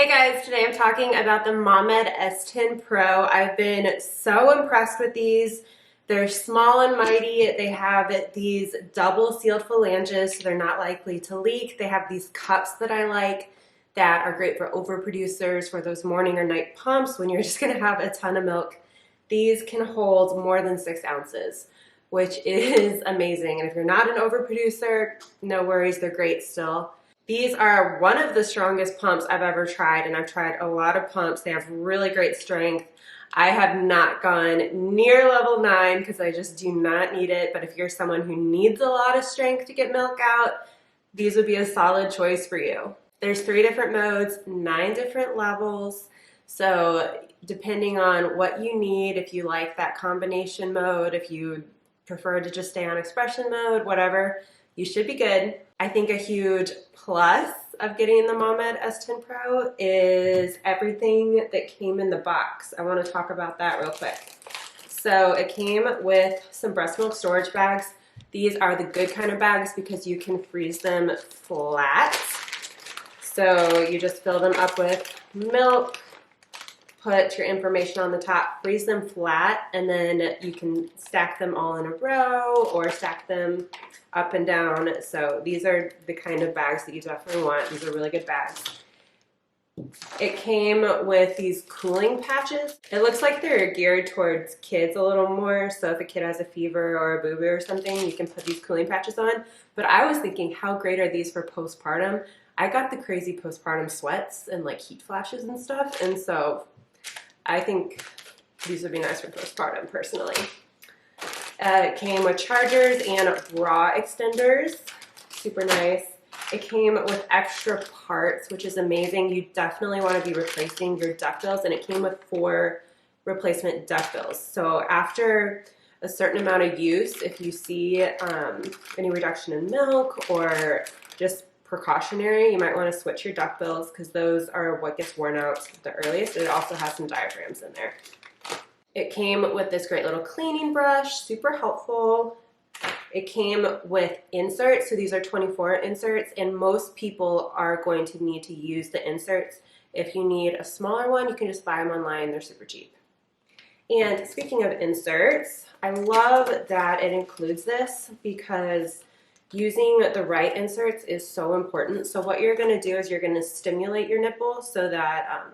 Hey guys, today I'm talking about the Mommed S10 Pro. I've been so impressed with these. They're small and mighty. They have these double sealed phalanges, so they're not likely to leak. They have these cups that I like that are great for overproducers, for those morning or night pumps when you're just gonna have a ton of milk. These can hold more than 6 ounces, which is amazing. And if you're not an overproducer, no worries, they're great still. These are one of the strongest pumps I've ever tried, and I've tried a lot of pumps. They have really great strength. I have not gone near level 9 because I just do not need it, but if you're someone who needs a lot of strength to get milk out, these would be a solid choice for you. There's 3 different modes, 9 different levels, so depending on what you need, if you like that combination mode, if you prefer to just stay on expression mode, whatever, you should be good. I think a huge plus of getting the Mommed S10 Pro is everything that came in the box. I want to talk about that real quick. So it came with some breast milk storage bags. These are the good kind of bags because you can freeze them flat. So you just fill them up with milk, put your information on the top, freeze them flat, and then you can stack them all in a row or stack them up and down. So these are the kind of bags that you definitely want. These are really good bags. It came with these cooling patches. It looks like they're geared towards kids a little more. So if a kid has a fever or a boo-boo or something, you can put these cooling patches on. But I was thinking, how great are these for postpartum? I got the crazy postpartum sweats and like heat flashes and stuff. And so I think these would be nice for postpartum personally. It came with chargers and bra extenders, super nice. It came with extra parts, which is amazing. You definitely want to be replacing your duckbills, and it came with 4 replacement duckbills. So after a certain amount of use, if you see any reduction in milk or just precautionary, you might want to switch your duckbills because those are what gets worn out the earliest. It also has some diaphragms in there. It came with this great little cleaning brush, super helpful. It came with inserts, so these are 24 inserts, and most people are going to need to use the inserts. If you need a smaller one, you can just buy them online, they're super cheap. And speaking of inserts, I love that it includes this because using the right inserts is so important. So what you're going to do is you're going to stimulate your nipple so that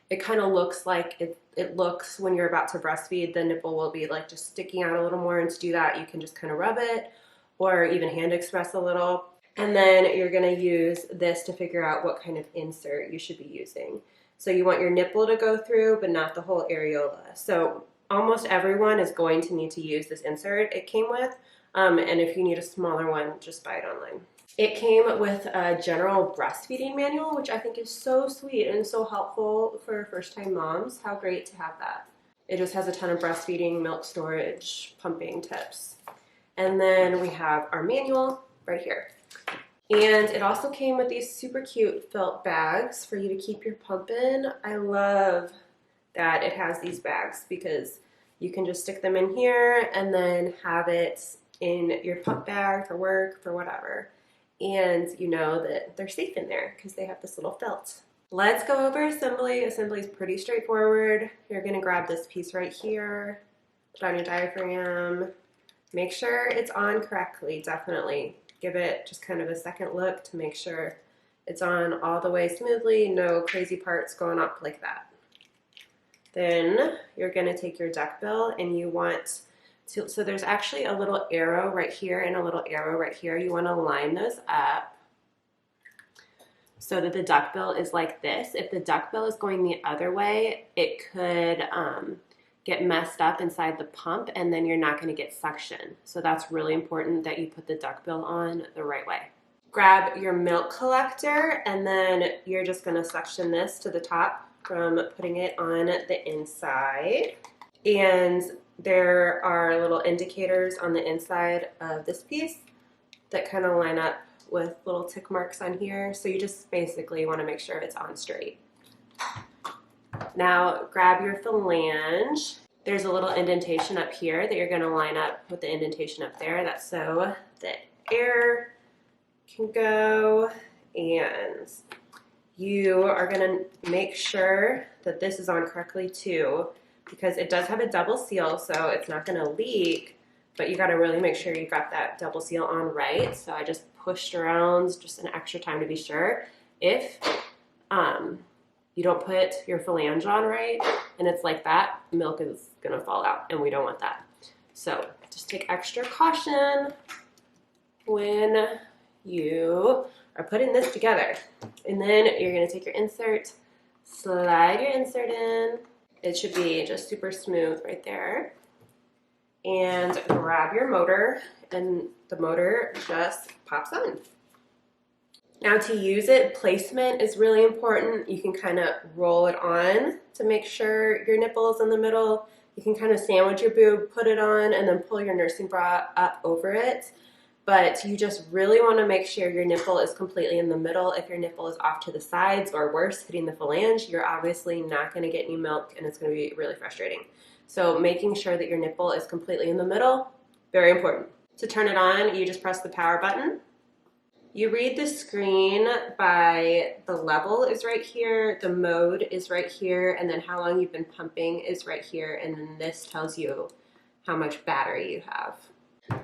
it kind of looks like it looks when you're about to breastfeed. The nipple will be like just sticking out a little more, and to do that you can just kind of rub it or even hand express a little. And then you're going to use this to figure out what kind of insert you should be using. So you want your nipple to go through but not the whole areola. So almost everyone is going to need to use this insert it came with, and if you need a smaller one, just buy it online. It came with a general breastfeeding manual, which I think is so sweet and so helpful for first-time moms. How great to have that. It just has a ton of breastfeeding, milk storage, pumping tips. And then we have our manual right here. And it also came with these super cute felt bags for you to keep your pump in. I love that it has these bags because you can just stick them in here and then have it in your pump bag for work, for whatever. And you know that they're safe in there because they have this little felt. Let's go over assembly. Assembly is pretty straightforward. You're going to grab this piece right here, put on your diaphragm, make sure it's on correctly, definitely. Give it just kind of a second look to make sure it's on all the way smoothly, no crazy parts going up like that. Then you're going to take your duckbill and you want so there's actually a little arrow right here and a little arrow right here. You want to line those up so that the duckbill is like this. If the duckbill is going the other way, it could get messed up inside the pump and then you're not going to get suction. So that's really important that you put the duckbill on the right way. Grab your milk collector and then you're just going to suction this to the top from putting it on the inside. And there are little indicators on the inside of this piece that kind of line up with little tick marks on here. So you just basically want to make sure it's on straight. Now grab your phalange. There's a little indentation up here that you're going to line up with the indentation up there. That's so that air can go. And you are gonna make sure that this is on correctly too, because it does have a double seal, so it's not gonna leak, but you gotta really make sure you got that double seal on right. So I just pushed around just an extra time to be sure. If you don't put your flange on right and it's like that, milk is gonna fall out and we don't want that. So just take extra caution when you are putting this together. And then you're gonna take your insert, slide your insert in. It should be just super smooth right there. And grab your motor, and the motor just pops on. Now to use it, placement is really important. You can kind of roll it on to make sure your nipple is in the middle. You can kind of sandwich your boob, put it on, and then pull your nursing bra up over it. But you just really want to make sure your nipple is completely in the middle. If your nipple is off to the sides or worse, hitting the phalange, you're obviously not going to get any milk and it's going to be really frustrating. So making sure that your nipple is completely in the middle, very important. To turn it on, you just press the power button. You read the screen by the level is right here, the mode is right here, and then how long you've been pumping is right here, and then this tells you how much battery you have.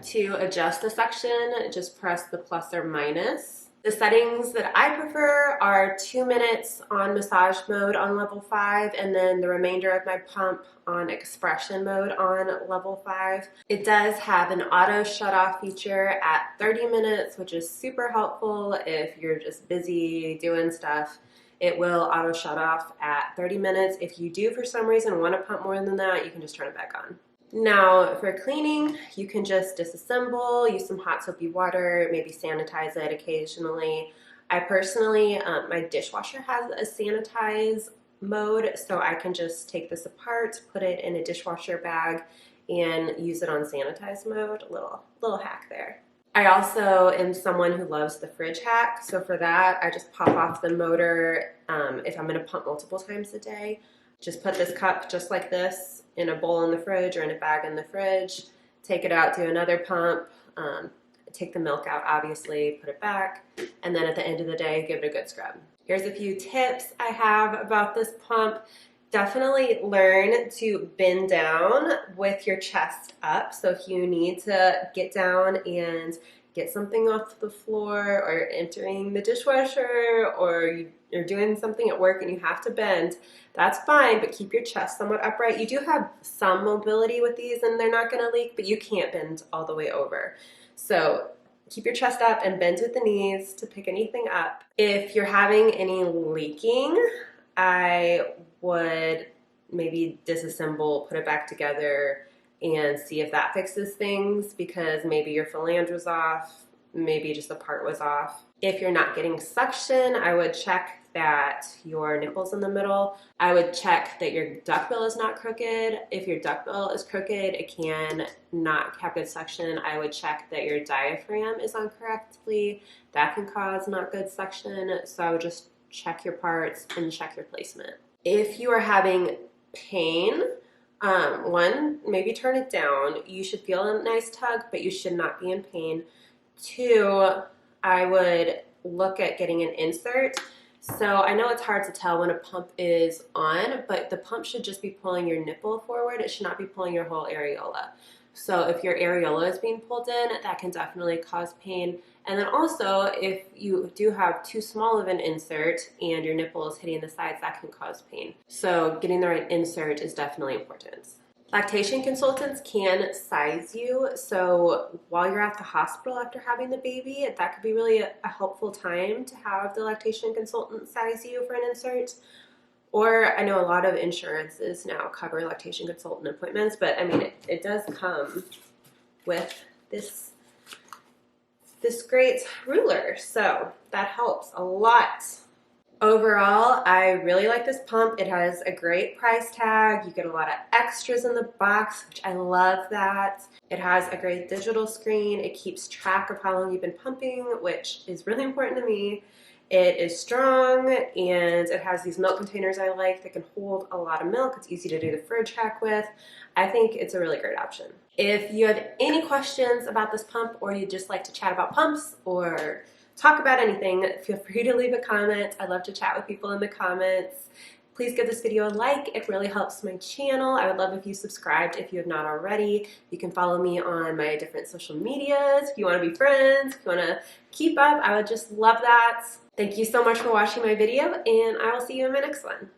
To adjust the suction, just press the plus or minus. The settings that I prefer are 2 minutes on massage mode on level 5, and then the remainder of my pump on expression mode on level 5. It does have an auto shut off feature at 30 minutes, which is super helpful if you're just busy doing stuff. It will auto shut off at 30 minutes. If you do for some reason want to pump more than that, you can just turn it back on. Now for cleaning, you can just disassemble, use some hot soapy water, maybe sanitize it occasionally. I personally, my dishwasher has a sanitize mode, so I can just take this apart, put it in a dishwasher bag, and use it on sanitize mode. A little hack there. I also am someone who loves the fridge hack, so for that, I just pop off the motor if I'm gonna pump multiple times a day. Just put this cup just like this in a bowl in the fridge or in a bag in the fridge, take it out, do another pump, take the milk out obviously, put it back, and then at the end of the day, give it a good scrub. Here's a few tips I have about this pump. Definitely learn to bend down with your chest up. So if you need to get down and get something off the floor or entering the dishwasher or you're doing something at work and you have to bend, that's fine, but keep your chest somewhat upright. You do have some mobility with these and they're not gonna leak, but you can't bend all the way over. So keep your chest up and bend with the knees to pick anything up. If you're having any leaking, I would maybe disassemble, put it back together, and see if that fixes things, because maybe your phalange was off, maybe just a part was off. If you're not getting suction, I would check that your nipple's in the middle. I would check that your duckbill is not crooked. If your duckbill is crooked, it can not have good suction. I would check that your diaphragm is on correctly. That can cause not good suction. So I would just check your parts and check your placement. If you are having pain, one, maybe turn it down. You should feel a nice tug, but you should not be in pain. Two, I would look at getting an insert. So I know it's hard to tell when a pump is on, but the pump should just be pulling your nipple forward. It should not be pulling your whole areola. So if your areola is being pulled in, that can definitely cause pain. And then also, if you do have too small of an insert and your nipple is hitting the sides, that can cause pain. So getting the right insert is definitely important. Lactation consultants can size you, so while you're at the hospital after having the baby, that could be really a helpful time to have the lactation consultant size you for an insert. Or I know a lot of insurances now cover lactation consultant appointments, but I mean, it does come with this great ruler, so that helps a lot. Overall, I really like this pump. It has a great price tag. You get a lot of extras in the box, which I love that. It has a great digital screen. It keeps track of how long you've been pumping, which is really important to me. It is strong, and it has these milk containers I like that can hold a lot of milk. It's easy to do the fridge hack with. I think it's a really great option. If you have any questions about this pump, or you'd just like to chat about pumps or talk about anything, feel free to leave a comment. I love to chat with people in the comments. Please give this video a like. It really helps my channel. I would love if you subscribed if you have not already. You can follow me on my different social medias if you want to be friends, if you want to keep up. I would just love that. Thank you so much for watching my video, and I will see you in my next one.